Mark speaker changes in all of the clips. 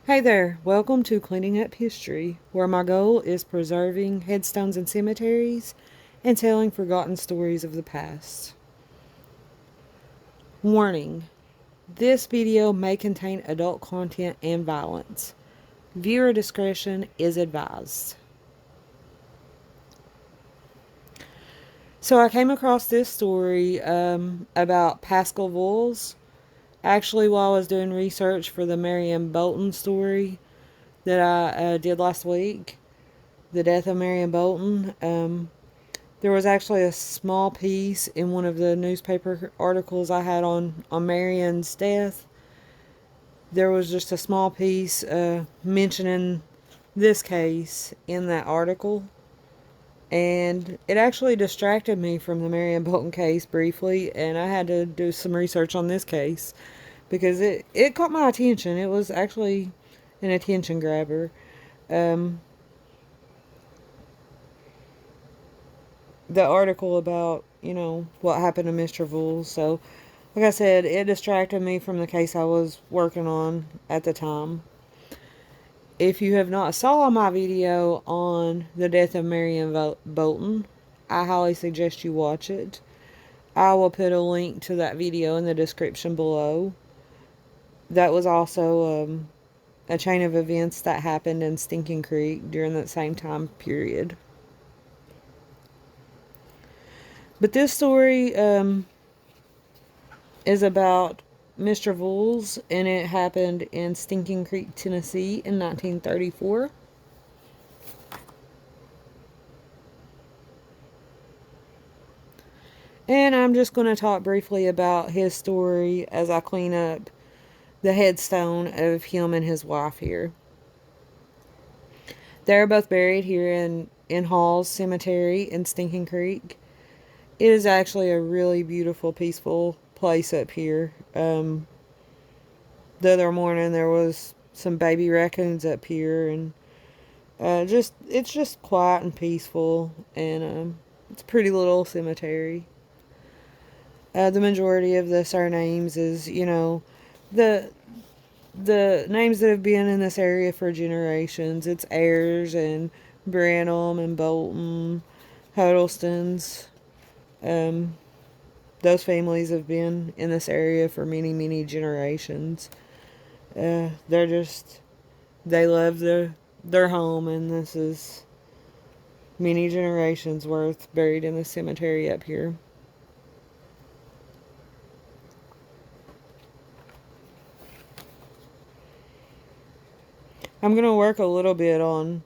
Speaker 1: Hey there, welcome to Cleaning Up History, where my goal is preserving headstones and cemeteries and telling forgotten stories of the past. Warning: this video may contain adult content and violence. Viewer discretion is advised. So I came across this story about Pascal Voles. Actually, while I was doing research for the Marion Bolton story that I did last week, the death of Marion Bolton. There was actually a small piece in one of the newspaper articles I had on Marion's death. There was just a small piece mentioning this case in that article. And it actually distracted me from the Marion Bolton case briefly, and I had to do some research on this case because it caught my attention. It was actually an attention grabber. Um, the article about, what happened to Mr. Vool. So, like I said, it distracted me from the case I was working on at the time. If you have not saw my video on the death of Marion Bolton, I highly suggest you watch it. I will put a link to that video in the description below. That was also a chain of events that happened in Stinking Creek during that same time period. But this story is about Mr. Voles, and it happened in Stinking Creek, Tennessee in 1934. And I'm just going to talk briefly about his story as I clean up the headstone of him and his wife here. They're both buried here in Hall's Cemetery in Stinking Creek. It is actually a really beautiful, peaceful place up here. The other morning there was some baby raccoons up here, and it's just quiet and peaceful, and it's a pretty little cemetery. The majority of the surnames is, the the names that have been in this area for generations. It's Ayers and Branham and Bolton, Huddlestons. Um, those families have been in this area for many, many generations. They love their home, and this is many generations worth buried in the cemetery up here. I'm gonna work a little bit on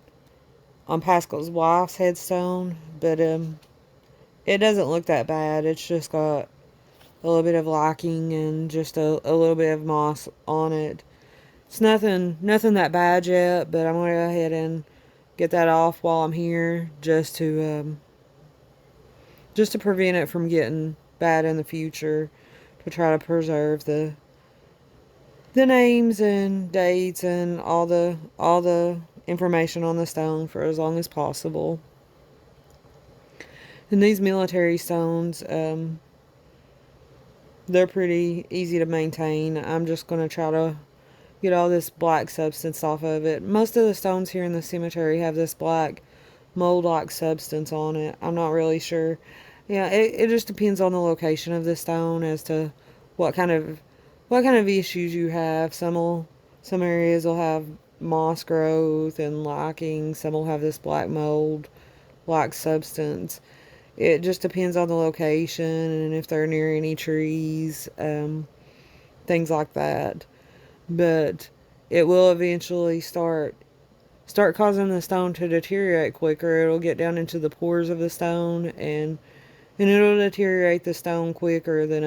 Speaker 1: Pascal's wife's headstone, but it doesn't look that bad. It's just got a little bit of lacking and just a little bit of moss on it. It's nothing that bad yet, but I'm gonna go ahead and get that off while I'm here, just to prevent it from getting bad in the future, to try to preserve the names and dates and all the information on the stone for as long as possible. And these military stones, they're pretty easy to maintain. I'm just going to try to get all this black substance off of it. Most of the stones here in the cemetery have this black mold-like substance on it. I'm not really sure. Yeah, it just depends on the location of the stone as to what kind of issues you have. Some areas will have moss growth and lacking. Some will have this black mold, black substance. It just depends on the location and if they're near any trees, things like that. But it will eventually start causing the stone to deteriorate quicker. It'll get down into the pores of the stone, and it'll deteriorate the stone quicker than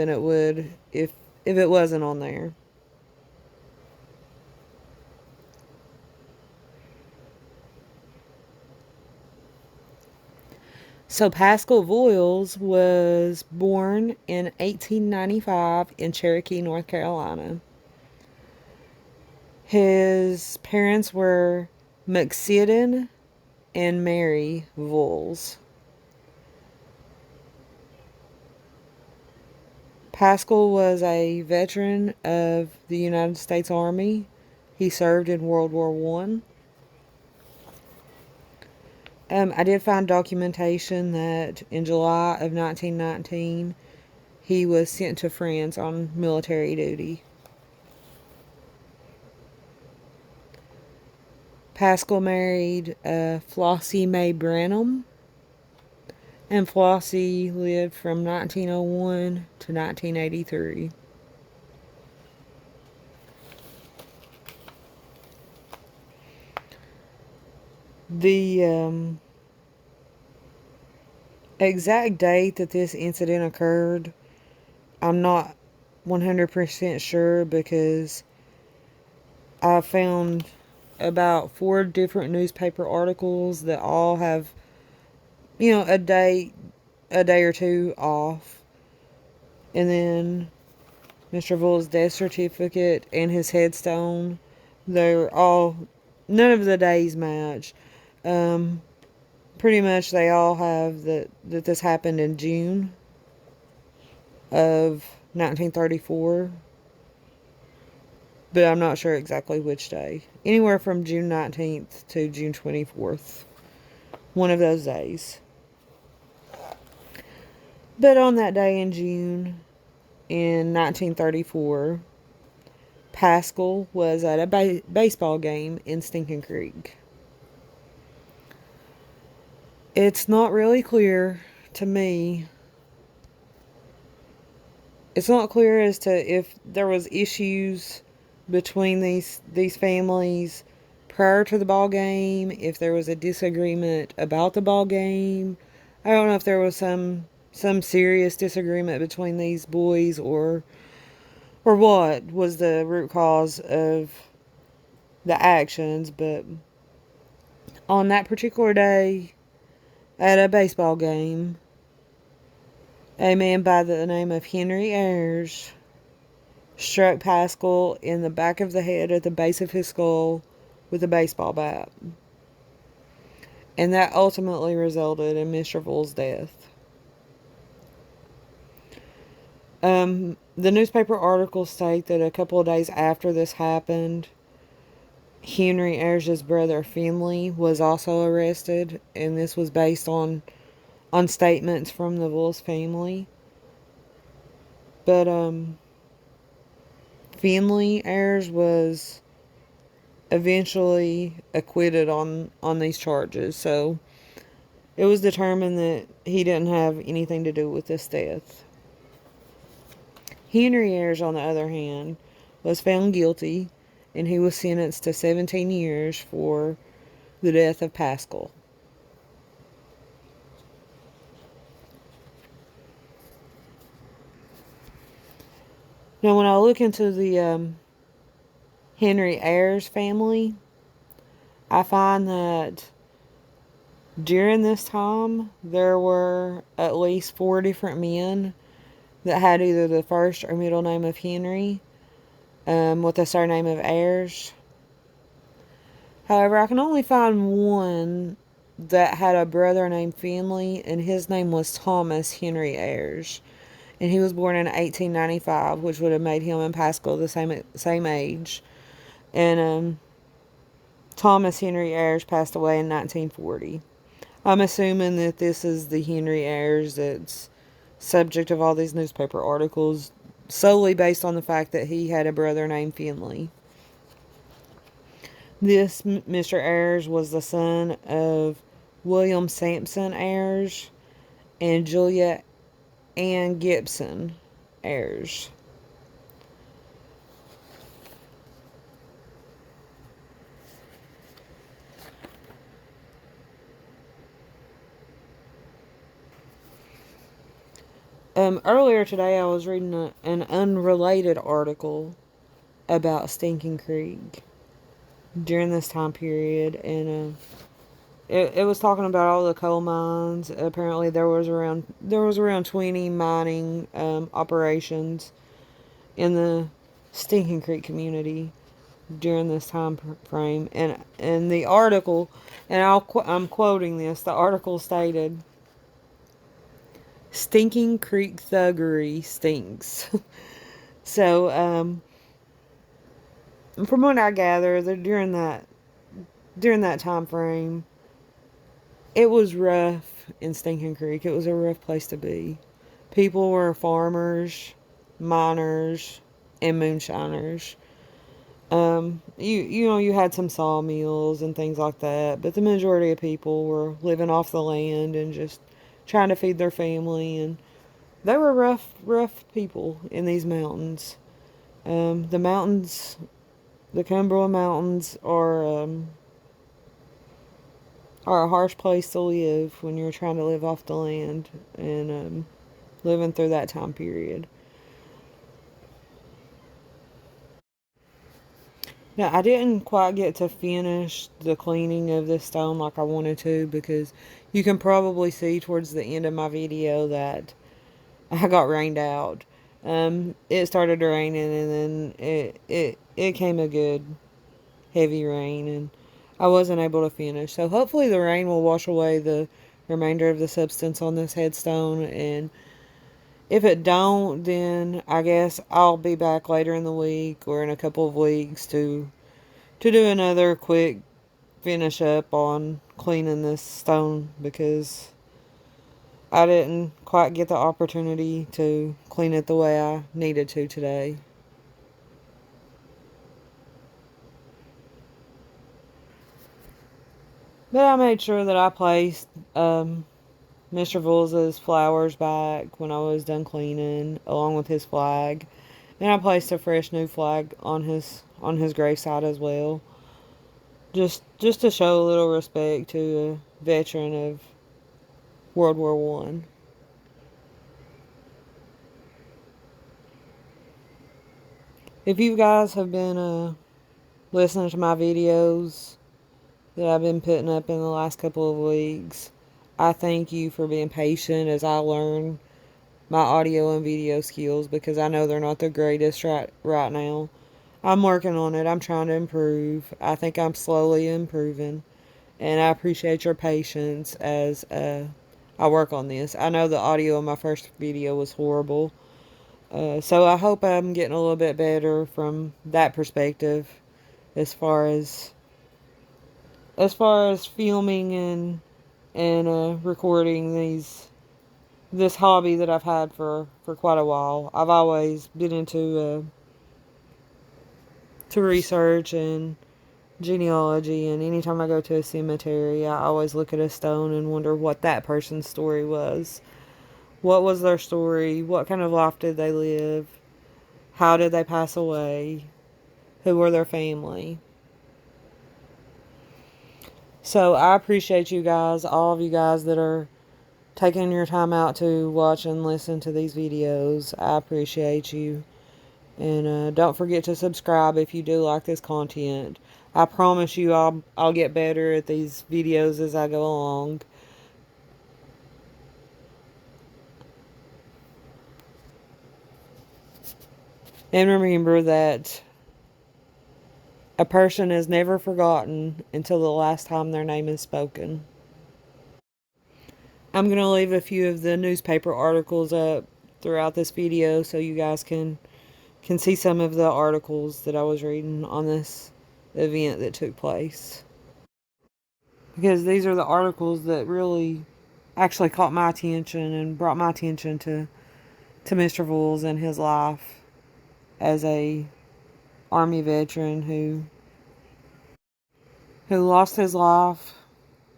Speaker 1: it would if it wasn't on there. So Pascal Voiles was born in 1895 in Cherokee, North Carolina. His parents were McSidden and Mary Voiles. Pascal was a veteran of the United States Army He served in World War One. I did find documentation that in July of 1919, he was sent to France on military duty. Pascal married Flossie Mae Branham, and Flossie lived from 1901 to 1983. The exact date that this incident occurred, I'm not 100% sure, because I found about 4 different newspaper articles that all have, a day or two off. And then Mr. Bull's death certificate and his headstone, they're all, none of the days match. Pretty much they all have that this happened in June of 1934, but I'm not sure exactly which day. Anywhere from June 19th to June 24th. One of those days. But on that day in June in 1934, Pascal was at a baseball game in Stinking Creek. It's not really clear to me. It's not clear as to if there was issues between these families prior to the ball game, if there was a disagreement about the ball game. I don't know if there was some serious disagreement between these boys, or what was the root cause of the actions. But on that particular day at a baseball game, a man by the name of Henry Ayers struck Pascal in the back of the head at the base of his skull with a baseball bat. And that ultimately resulted in Mr. Bull's death. The newspaper articles state that a couple of days after this happened, Henry Ayers' brother Finley was also arrested, and this was based on statements from the Bulls family. But Finley Ayers was eventually acquitted on these charges, so it was determined that he didn't have anything to do with this death. Henry Ayers, on the other hand, was found guilty, and he was sentenced to 17 years for the death of Pascal. Now, when I look into the Henry Ayers family, I find that during this time, there were at least 4 different men that had either the first or middle name of Henry, with the surname of Ayers. However, I can only find one that had a brother named Finley, and his name was Thomas Henry Ayers. And he was born in 1895, which would have made him and Pascal the same age. And Thomas Henry Ayers passed away in 1940. I'm assuming that this is the Henry Ayers that's subject of all these newspaper articles, solely based on the fact that he had a brother named Finley. This Mr. Ayers was the son of William Sampson Ayers and Julia Ann Gibson Ayers. Earlier today, I was reading an unrelated article about Stinking Creek during this time period, and it was talking about all the coal mines. Apparently, there was around 20 mining operations in the Stinking Creek community during this time frame, and the article, and I'm quoting this. The article stated, "Stinking Creek thuggery stinks." So, from what I gather, that during that time frame, it was rough in Stinking Creek. It was a rough place to be. People were farmers, miners, and moonshiners. You had some sawmills and things like that, but the majority of people were living off the land and just trying to feed their family, and they were rough people in these mountains. The mountains, the Cumberland Mountains, are a harsh place to live when you're trying to live off the land and living through that time period. Now, I didn't quite get to finish the cleaning of this stone like I wanted to, because you can probably see towards the end of my video that I got rained out. It started raining, and then it came a good heavy rain, and I wasn't able to finish. So hopefully the rain will wash away the remainder of the substance on this headstone, and if it don't, then I guess I'll be back later in the week or in a couple of weeks to do another quick finish up on cleaning this stone, because I didn't quite get the opportunity to clean it the way I needed to today. But I made sure that I placed Mr. Voulz's flowers back when I was done cleaning, along with his flag. And I placed a fresh new flag on his graveside as well. Just to show a little respect to a veteran of World War One. If you guys have been listening to my videos that I've been putting up in the last couple of weeks, I thank you for being patient as I learn my audio and video skills, because I know they're not the greatest right now. I'm working on it. I'm trying to improve. I think I'm slowly improving, and I appreciate your patience as I work on this. I know the audio in my first video was horrible, so I hope I'm getting a little bit better from that perspective, as far as filming and recording this hobby that I've had for quite a while. I've always been into to research and genealogy, and anytime I go to a cemetery, I always look at a stone and wonder what that person's story was. What was their story? What kind of life did they live? How did they pass away? Who were their family? So I appreciate you guys, all of you guys that are taking your time out to watch and listen to these videos. I appreciate you. And don't forget to subscribe if you do like this content. I promise you I'll get better at these videos as I go along. And remember that a person is never forgotten until the last time their name is spoken. I'm going to leave a few of the newspaper articles up throughout this video so you guys can see some of the articles that I was reading on this event that took place. Because these are the articles that really actually caught my attention and brought my attention to Mr. Voulz and his life as a Army veteran who lost his life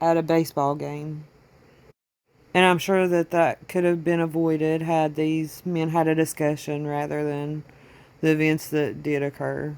Speaker 1: at a baseball game. And I'm sure that could have been avoided had these men had a discussion rather than the events that did occur.